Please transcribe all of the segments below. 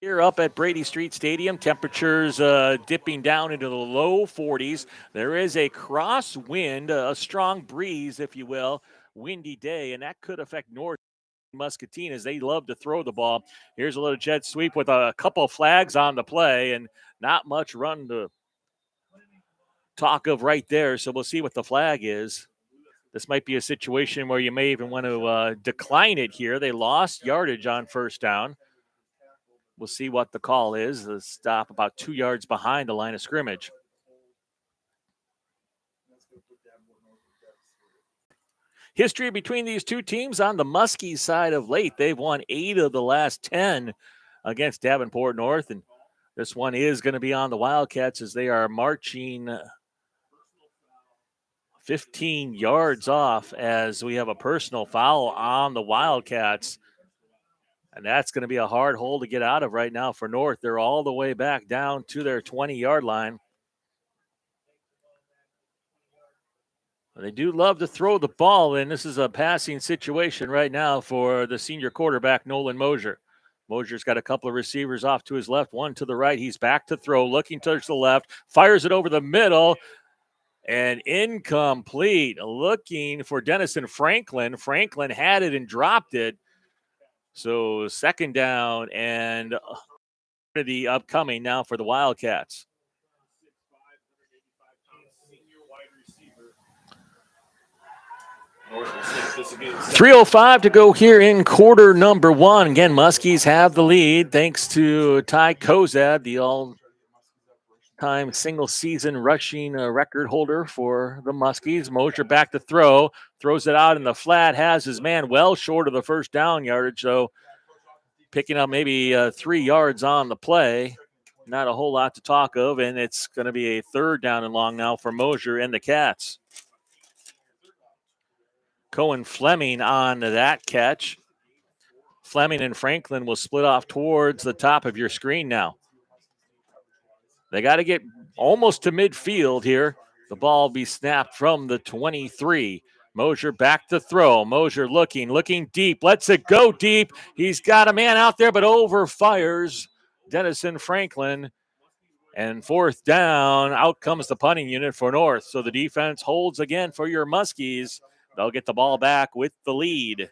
Here up at Brady Street Stadium, temperatures dipping down into the low 40s. There is a crosswind, a strong breeze, if you will, windy day, and that could affect North Muscatine as they love to throw the ball. Here's a little jet sweep with a couple flags on the play and not much run to talk of right there. So we'll see what the flag is. This might be a situation where you may even want to decline it here. They lost yardage on first down. We'll see what the call is. The stop about 2 yards behind the line of scrimmage. History between these two teams on the Muskies side of late. They've won 8 of the last 10 against Davenport North, and this one is going to be on the Wildcats as they are marching 15 yards off as we have a personal foul on the Wildcats. And that's going to be a hard hole to get out of right now for North. They're all the way back down to their 20-yard line. They do love to throw the ball, and this is a passing situation right now for the senior quarterback, Nolan Mosier. Mosier's got a couple of receivers off to his left, one to the right. He's back to throw, looking towards the left, fires it over the middle, and incomplete. Looking for Dennison Franklin. Franklin had it and dropped it. So second down and the upcoming now for the Wildcats. 3:05 to go here in quarter number one. Again, Muskies have the lead thanks to Ty Kozad, the all-time single-season rushing record holder for the Muskies. Mosier back to throw, throws it out in the flat, has his man well short of the first down yardage, so picking up maybe 3 yards on the play. Not a whole lot to talk of, and it's going to be a third down and long now for Mosier and the Cats. Cohen Fleming on that catch. Fleming and Franklin will split off towards the top of your screen now. They got to get almost to midfield here. The ball will be snapped from the 23. Mosier back to throw. Mosier looking deep. Lets it go deep. He's got a man out there, but overfires Dennison Franklin. And fourth down, out comes the punting unit for North. So the defense holds again for your Muskies. They'll get the ball back with the lead. Again,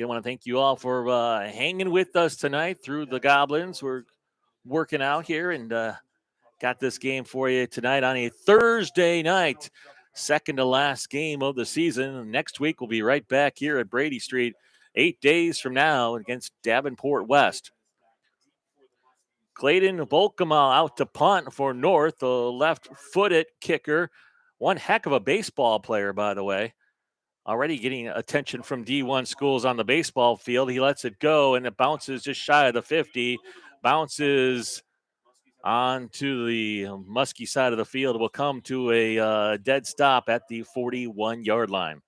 I want to thank you all for hanging with us tonight through the Goblins. We're working out here and got this game for you tonight on a Thursday night. Second to last game of the season. Next week, we'll be right back here at Brady Street 8 days from now against Davenport West. Clayton Volkema out to punt for North, the left-footed kicker. One heck of a baseball player, by the way. Already getting attention from D1 schools on the baseball field. He lets it go, and it bounces just shy of the 50. Bounces onto the Muskie side of the field. Will come to a dead stop at the 41-yard line.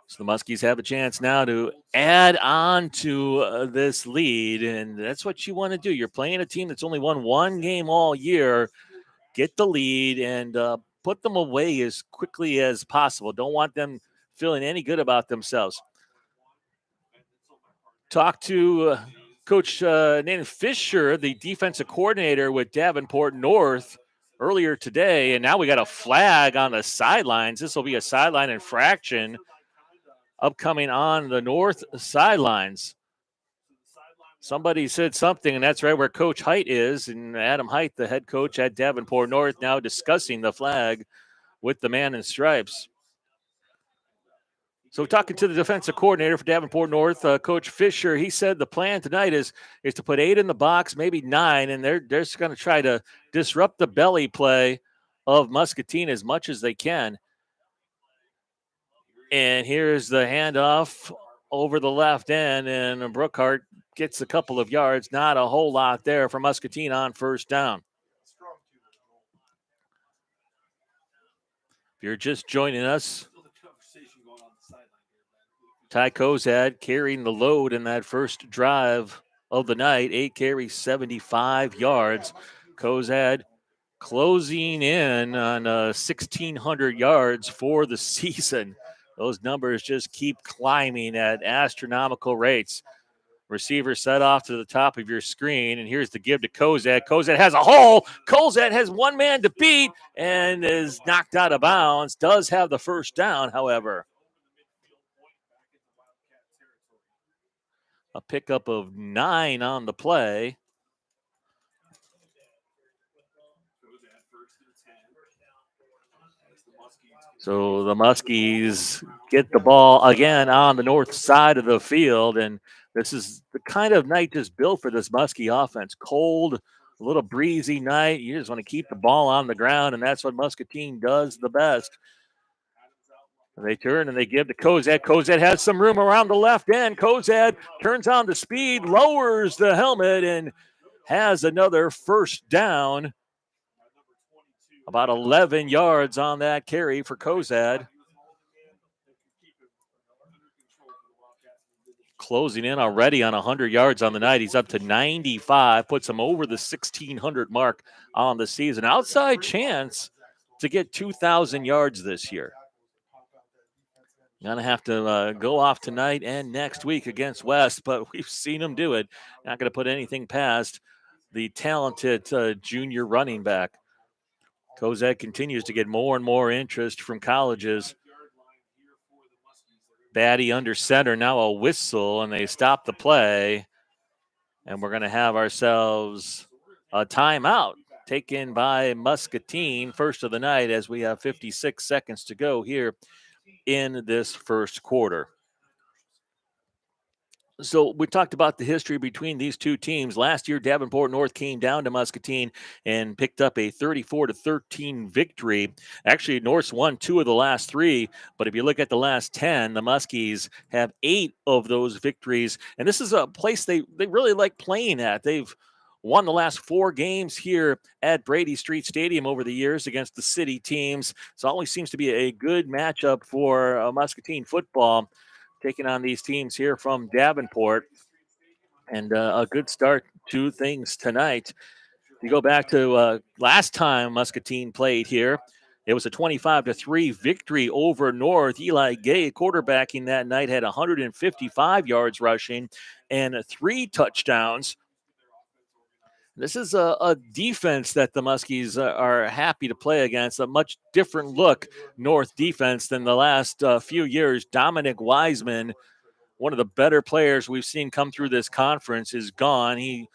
So the Muskies have a chance now to add on to this lead, and that's what you want to do. You're playing a team that's only won one game all year. Get the lead and put them away as quickly as possible. Don't want them feeling any good about themselves. Talk to Coach Nathan Fisher, the defensive coordinator with Davenport North, earlier today, and now we got a flag on the sidelines. This will be a sideline infraction upcoming on the north sidelines. Somebody said something, and that's right where Coach Height is. And Adam Height, the head coach at Davenport North, now discussing the flag with the man in stripes. So talking to the defensive coordinator for Davenport North, Coach Fisher, he said the plan tonight is to put 8 in the box, maybe 9, and they're just going to try to disrupt the belly play of Muscatine as much as they can. And here's the handoff over the left end, and Brookhart gets a couple of yards. Not a whole lot there for Muscatine on first down. If you're just joining us, Ty Kozad carrying the load in that first drive of the night. 8 carries, 75 yards. Kozad closing in on 1,600 yards for the season. Those numbers just keep climbing at astronomical rates. Receiver set off to the top of your screen, and here's the give to Kozad. Kozad has a hole. Kozad has one man to beat and is knocked out of bounds. Does have the first down, however. A pickup of 9 on the play. So the Muskies get the ball again on the north side of the field, and this is the kind of night just built for this Muskie offense. Cold, a little breezy night. You just want to keep the ball on the ground, and that's what Muscatine does the best. They turn and they give to Kozad. Kozad has some room around the left end. Kozad turns on the speed, lowers the helmet, and has another first down. About 11 yards on that carry for Kozad. Closing in already on 100 yards on the night. He's up to 95, puts him over the 1,600 mark on the season. Outside chance to get 2,000 yards this year. Going to have to go off tonight and next week against West, but we've seen him do it. Not going to put anything past the talented junior running back. Kozad continues to get more and more interest from colleges. Batty under center, now a whistle, and they stop the play. And we're going to have ourselves a timeout taken by Muscatine, first of the night, as we have 56 seconds to go here in this first quarter. So we talked about the history between these two teams. Last year, Davenport North came down to Muscatine and picked up a 34-13 victory. Actually, North's won 2 of the last 3, but if you look at the last 10, the Muskies have 8 of those victories. And this is a place they really like playing at. They've won the last 4 games here at Brady Street Stadium over the years against the city teams. So it always seems to be a good matchup for Muscatine football, taking on these teams here from Davenport. And a good start to things tonight. If you go back to last time Muscatine played here, it was a 25-3 victory over North. Eli Gay, quarterbacking that night, had 155 yards rushing and 3 touchdowns. This is a defense that the Muskies are happy to play against, a much different look North defense than the last few years. Dominic Wiseman, one of the better players we've seen come through this conference, is gone. He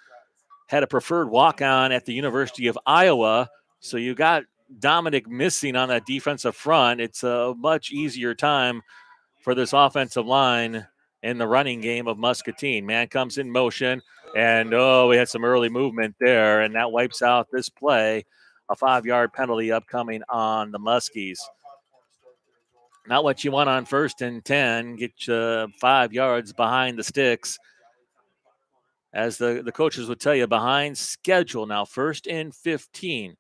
had a preferred walk-on at the University of Iowa, so you got Dominic missing on that defensive front. It's a much easier time for this offensive line in the running game of Muscatine. Man comes in motion, and we had some early movement there, and that wipes out this play. A 5-yard penalty upcoming on the Muskies. Not what you want on 1st and 10. Get 5 yards behind the sticks. As the coaches would tell you, behind schedule. Now 1st and 15.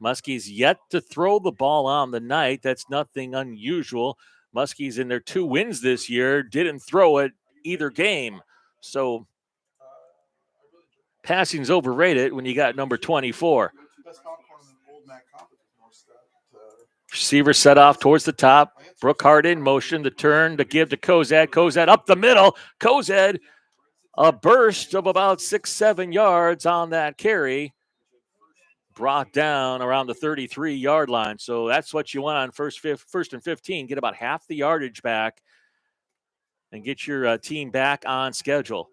Muskies yet to throw the ball on the night. That's nothing unusual. Muskies in their 2 wins this year didn't throw it either game. So passing's overrated when you got number 24. Receiver set off towards the top. Brookhart in motion. The turn to give to Kozad. Kozad up the middle. Kozad, a burst of about 6-7 yards on that carry. Brought down around the 33-yard line. So that's what you want on 1st and 15. Get about half the yardage back and get your team back on schedule.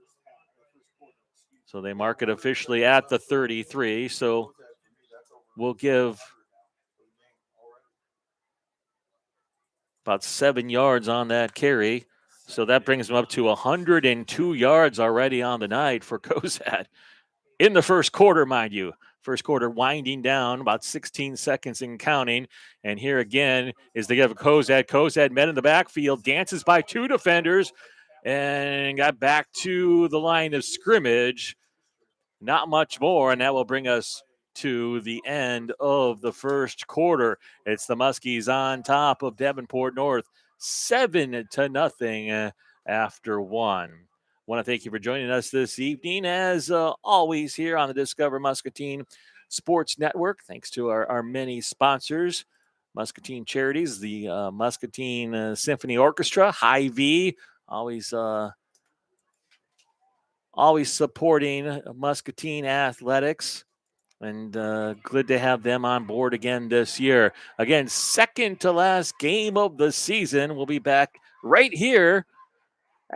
So they mark it officially at the 33. So we'll give about 7 yards on that carry. So that brings them up to 102 yards already on the night for Kozad. In the first quarter, mind you. First quarter winding down, about 16 seconds and counting. And here again is the give of Kozad. Kozad met in the backfield, dances by 2 defenders, and got back to the line of scrimmage. Not much more, and that will bring us to the end of the first quarter. It's the Muskies on top of Davenport North, 7-0 after 1. Want to thank you for joining us this evening, as always, here on the Discover Muscatine Sports Network. Thanks to our many sponsors, Muscatine Charities, the Muscatine Symphony Orchestra, Hy-Vee, always always supporting Muscatine athletics. And good to have them on board again this year. Again, second to last game of the season. We'll be back right here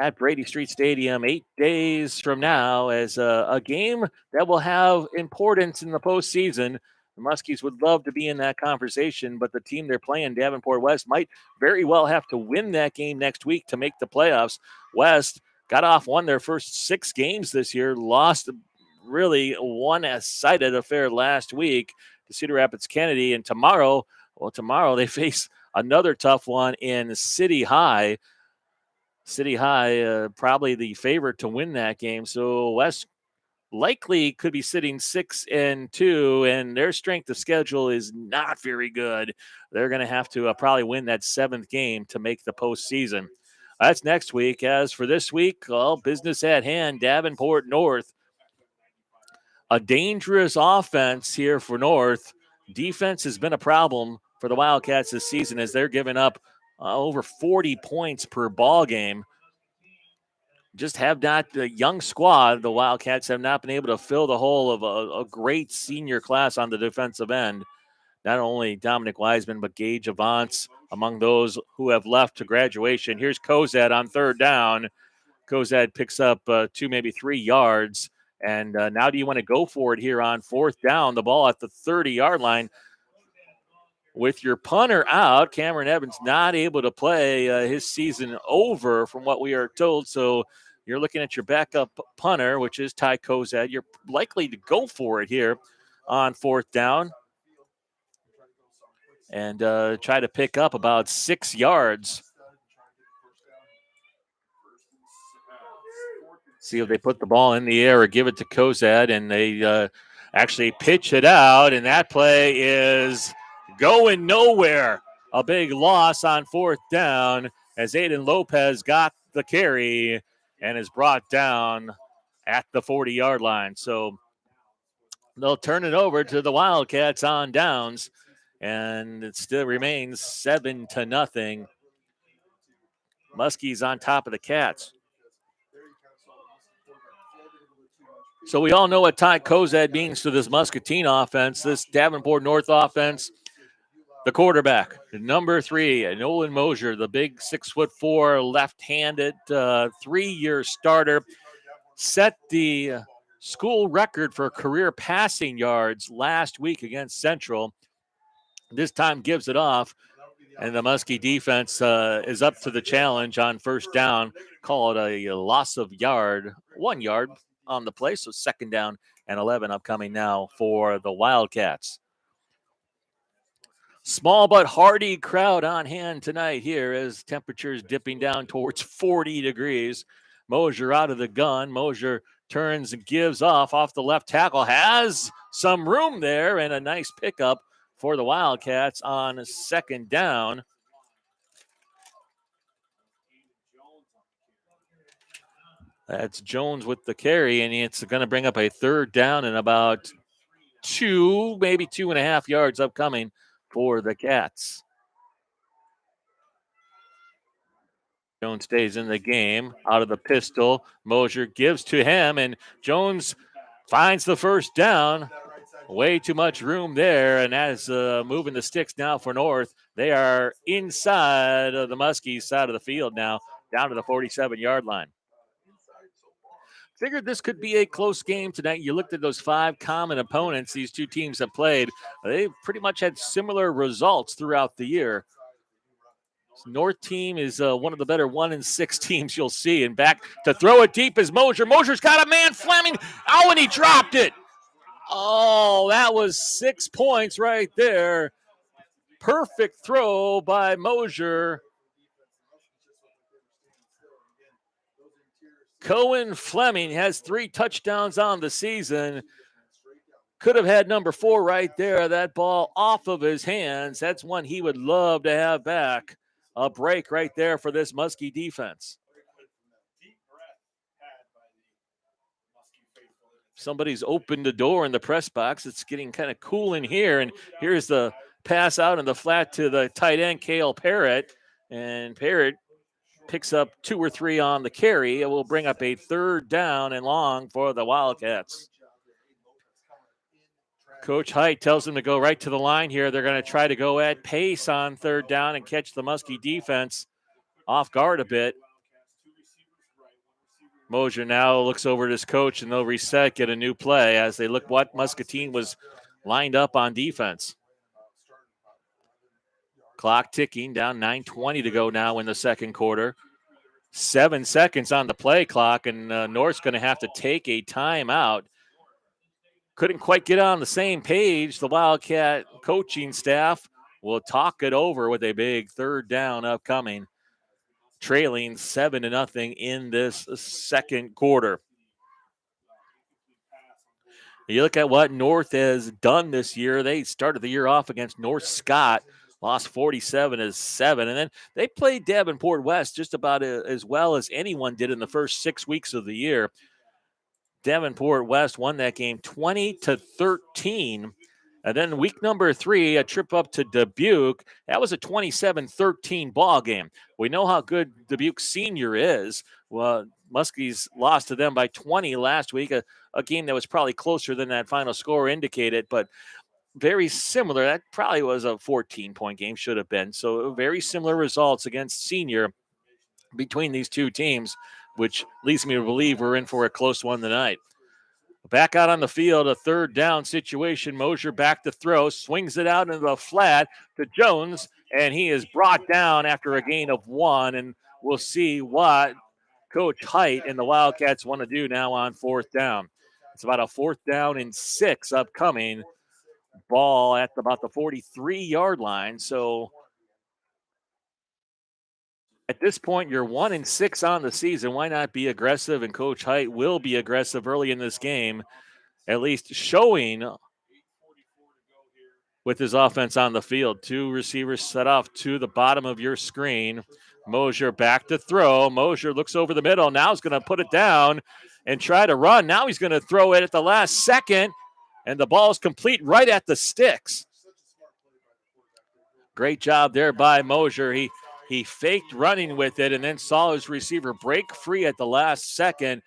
at Brady Street Stadium 8 days from now as a game that will have importance in the postseason. The Muskies would love to be in that conversation, but the team they're playing, Davenport West, might very well have to win that game next week to make the playoffs. West won their first 6 games this year, lost really one-sided affair last week to Cedar Rapids Kennedy, and tomorrow they face another tough one in City High. City High probably the favorite to win that game. So West likely could be sitting 6-2, and their strength of schedule is not very good. They're going to have to probably win that 7th game to make the postseason. That's next week. As for this week, business at hand. Davenport North. A dangerous offense here for North. Defense has been a problem for the Wildcats this season as they're giving up over 40 points per ball game. Just have not, the young squad, the Wildcats have not been able to fill the hole of a great senior class on the defensive end. Not only Dominic Wiseman, but Gage Avance among those who have left to graduation. Here's Kozad on 3rd down. Kozad picks up 2, maybe 3 yards. And now do you want to go for it here on 4th down? The ball at the 30-yard line. With your punter out, Cameron Evans not able to play his season over from what we are told. So you're looking at your backup punter, which is Ty Kozad. You're likely to go for it here on 4th down and try to pick up about 6 yards. See if they put the ball in the air or give it to Kozad, and they actually pitch it out, and that play is going nowhere. A big loss on 4th down as Aiden Lopez got the carry and is brought down at the 40-yard line. So they'll turn it over to the Wildcats on downs, and it still remains 7-0. Muskies on top of the Cats. So we all know what Ty Kozad means to this Muscatine offense, this Davenport North offense. The quarterback, number 3, Nolan Mosier, the big 6'4", left-handed 3-year starter, set the school record for career passing yards last week against Central. This time gives it off, and the Muskie defense is up to the challenge on 1st down. Call it a loss of 1 yard on the play, so 2nd down and 11 upcoming now for the Wildcats. Small but hardy crowd on hand tonight here as temperatures dipping down towards 40 degrees. Mosier out of the gun. Mosier turns and gives off the left tackle. Has some room there and a nice pickup for the Wildcats on 2nd down. That's Jones with the carry, and it's going to bring up a 3rd down and about 2, maybe 2.5 yards upcoming for the Cats. Jones stays in the game out of the pistol. Mosier gives to him, and Jones finds the 1st down. Way too much room there, and that is moving the sticks now for North. They are inside of the Muskies side of the field now, down to the 47-yard line. Figured this could be a close game tonight. You looked at those 5 common opponents these two teams have played. They've pretty much had similar results throughout the year. North team is one of the better 1-6 teams you'll see. And back to throw it deep is Mosier. Mosier's got a man, Fleming. Oh, and he dropped it. Oh, that was 6 points right there. Perfect throw by Mosier. Cohen Fleming has 3 touchdowns on the season. Could have had number 4 right there. That ball off of his hands. That's one he would love to have back. A break right there for this Muskie defense. Somebody's opened the door in the press box. It's getting kind of cool in here. And here's the pass out in the flat to the tight end, Cale Parrott. And Parrott picks up 2 or 3 on the carry. It will bring up a third down and long for the Wildcats. Coach Height tells them to go right to the line here. They're going to try to go at pace on third down and catch the Muskie defense off guard a bit. Mosier now looks over at his coach, and they'll reset, get a new play as they look what Muscatine was lined up on defense. Clock ticking, down 9:20 to go now in the second quarter. 7 seconds on the play clock, and North's going to have to take a timeout. Couldn't quite get on the same page. The Wildcat coaching staff will talk it over with a big third down upcoming, trailing 7-0 in this second quarter. You look at what North has done this year. They started the year off against North Scott, lost 47-7, and then they played Davenport West just about as well as anyone did in the first 6 weeks of the year. Davenport West won that game 20-13. And then week number 3, a trip up to Dubuque. That was a 27-13 ball game. We know how good Dubuque Senior is. Well, Muskies lost to them by 20 last week, a game that was probably closer than that final score indicated, but very similar. That probably was a 14-point game, should have been. So very similar results against Senior between these two teams, which leads me to believe we're in for a close one tonight. Back out on the field, a third down situation. Mosier back to throw, swings it out into the flat to Jones, and he is brought down after a gain of 1, and we'll see what Coach Height and the Wildcats want to do now on fourth down. It's about a 4th down and 6 upcoming. Ball at about the 43-yard line, so at this point, you're 1-6 on the season. Why not be aggressive? And Coach Height will be aggressive early in this game, at least showing with his offense on the field. 2 receivers set off to the bottom of your screen. Mosier back to throw. Mosier looks over the middle. Now he's going to put it down and try to run. Now he's going to throw it at the last second, and the ball is complete right at the sticks. Great job there by Mosier. He faked running with it and then saw his receiver break free at the last second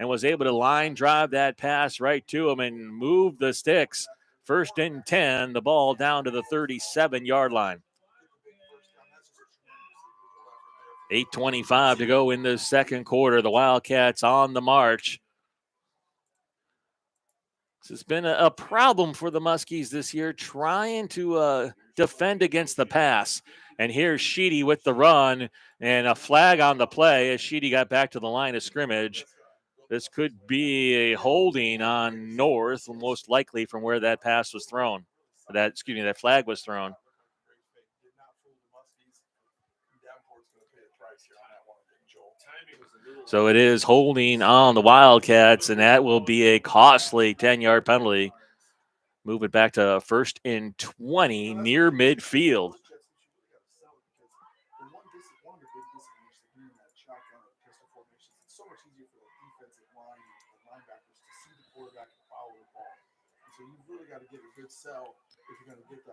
and was able to line drive that pass right to him and move the sticks. 1st and 10, the ball down to the 37-yard line. 8:25 to go in the second quarter. The Wildcats on the march. This has been a problem for the Muskies this year, trying to defend against the pass. And here's Sheedy with the run and a flag on the play as Sheedy got back to the line of scrimmage. This could be a holding on North, most likely from where that pass was thrown. That flag was thrown. So it is holding on the Wildcats, and that will be a costly 10-yard penalty. Move it back to 1st and 20 near midfield.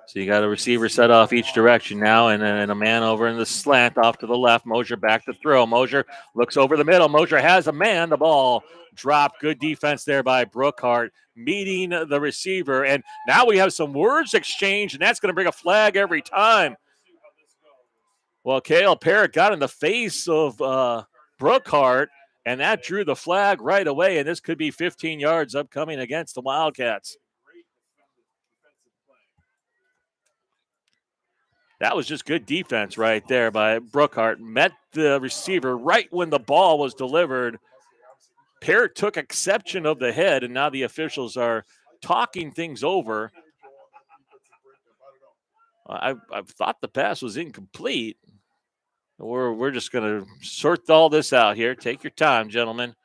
So you got a receiver set off each direction now, and then a man over in the slant off to the left. Mosier back to throw. Mosier looks over the middle. Mosier has a man. The ball dropped. Good defense there by Brookhart, meeting the receiver. And now we have some words exchanged, and that's going to bring a flag every time. Well, Cale Parrott got in the face of Brookhart, and that drew the flag right away, and this could be 15 yards upcoming against the Wildcats. That was just good defense right there by Brookhart. Met the receiver right when the ball was delivered. Parrott took exception of the head, and now the officials are talking things over. I thought the pass was incomplete. We're just going to sort all this out here. Take your time, gentlemen.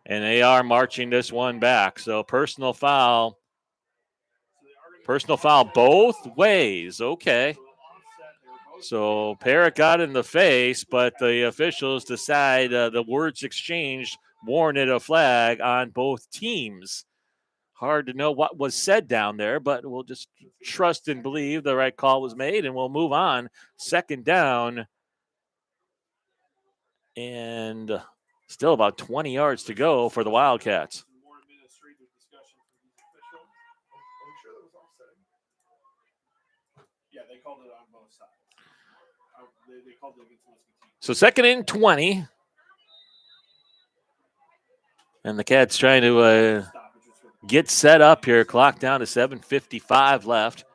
And they are marching this one back. So personal foul. Personal foul both ways. Okay. So Parrott got in the face, but the officials decide the words exchanged warranted a flag on both teams. Hard to know what was said down there, but we'll just trust and believe the right call was made, and we'll move on. 2nd down And still about 20 yards to go for the Wildcats. So 2nd and 20. And the Cats trying to get set up here. Clock down to 7:55 left.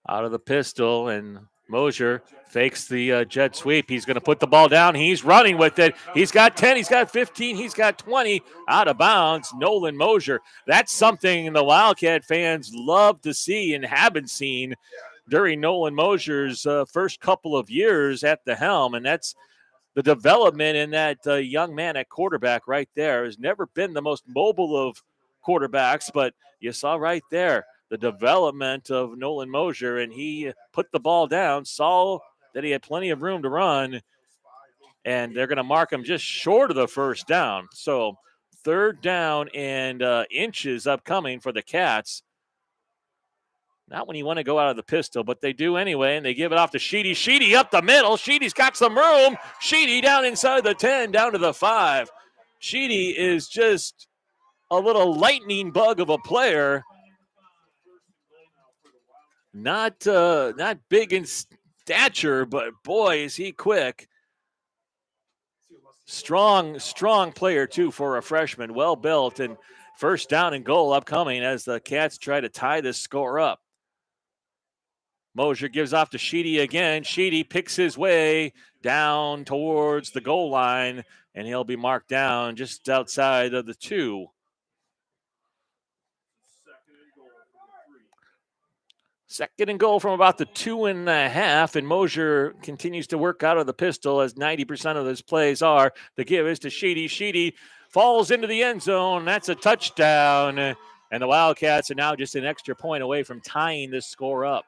Out of the pistol, and Mosier fakes the jet sweep. He's going to put the ball down. He's running with it. He's got 10. He's got 15. He's got 20. Out of bounds, Nolan Mosier. That's something the Wildcat fans love to see and haven't seen during Nolan Mosier's first couple of years at the helm, and that's the development in that young man at quarterback right there. Has never been the most mobile of quarterbacks, but you saw right there the development of Nolan Mosier, and he put the ball down, saw that he had plenty of room to run, and they're going to mark him just short of the first down. So 3rd down and inches upcoming for the Cats. Not when you want to go out of the pistol, but they do anyway, and they give it off to Sheedy. Sheedy up the middle. Sheedy's got some room. Sheedy down inside the 10, down to the 5. Sheedy is just a little lightning bug of a player. Not big in stature, but boy, is he quick. Strong player, too, for a freshman. Well built, and 1st down and goal upcoming as the Cats try to tie this score up. Mosier gives off to Sheedy again. Sheedy picks his way down towards the goal line, and he'll be marked down just outside of the 2. 2nd and goal from about the 2.5, and Mosier continues to work out of the pistol as 90% of his plays are. The give is to Sheedy. Sheedy falls into the end zone. That's a touchdown, and the Wildcats are now just an extra point away from tying this score up.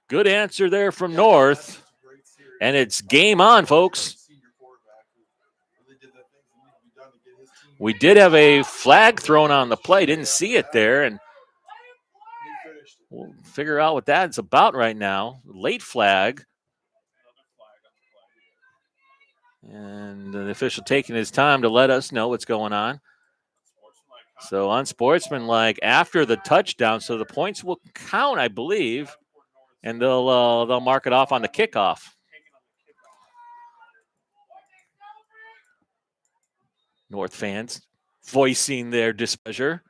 Good answer there from North, and it's game on, folks. We did have a flag thrown on the play. Didn't see it there, and we'll figure out what that's about right now. Late flag. And the official taking his time to let us know what's going on. So unsportsmanlike after the touchdown, so the points will count, I believe, and they'll mark it off on the kickoff. North fans voicing their displeasure.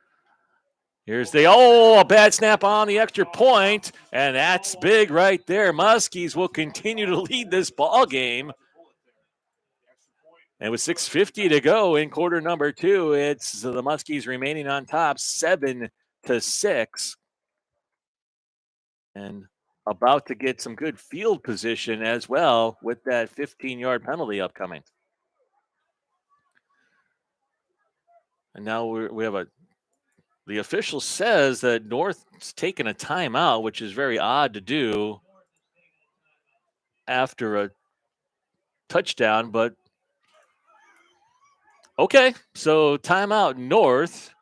Here's a bad snap on the extra point, and that's big right there. Muskies will continue to lead this ball game. And with 6:50 to go in quarter number 2, it's the Muskies remaining on top 7-6. And about to get some good field position as well with that 15-yard penalty upcoming. And now we have the official says that North's taken a timeout, which is very odd to do after a touchdown, but okay. So timeout North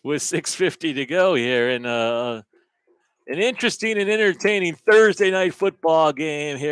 with 6:50 to go here in an interesting and entertaining Thursday night football game here.